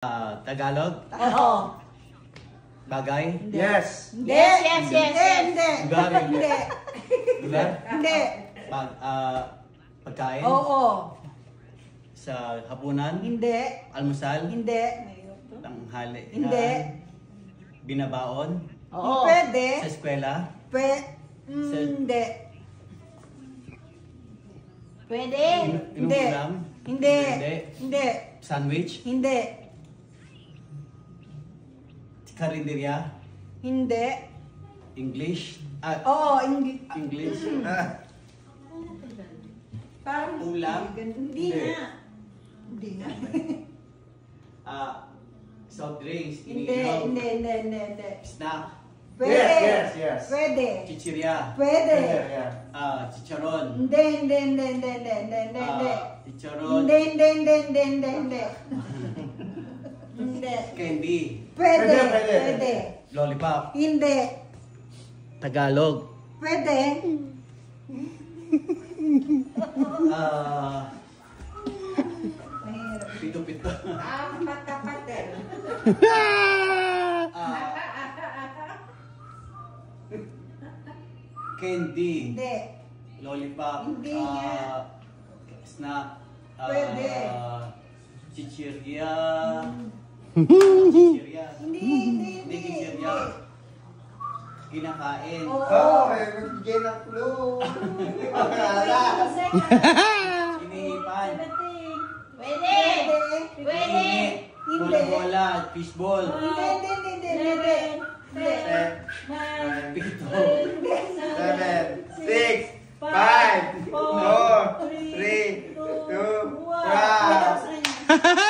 Tagalog? Oo. Bagay? Yes. Hindi. Yes. Hindi. Lugar? Hindi. Lugar? Hindi. Pagkain? Oo. Sa hapunan? Hindi. Almusal? Hindi. Tanghali? Hindi. Binabaon? Oo. Pwede. Sa eskwela? Hindi. Pwede. Inom Hindi. ulam? Hindi. Hindi. Hindi. Sandwich? Hindi. Karinderya? Hindi. English? Oo, hindi. English? Parang Ulam? Hindi nga. Hindi nga. Soft drinks? Hindi. Iniinom? Hindi. Snack? Pwede. Yes. Pwede. Chichirya? Pwede. Yeah. Chicharon? Hindi. Chicharon? Hindi. Candy? Pwede. Lollipop? Hindi. Tagalog? Pwede. Pito-pito. Patapatel. Candy? Hindi. Lollipop? Hindi nga. Snack? Pwede. Chichirya? Chichirya? Hindi. Chichirya? Kinakain? Oh, may magbigay ng clue. Hindi ko makakala. Inihipan? Pwede. Init? Bola-bola? Fishball? Hindi. 10, Pito? 7, 6, 5, 4, 3, 2, 1.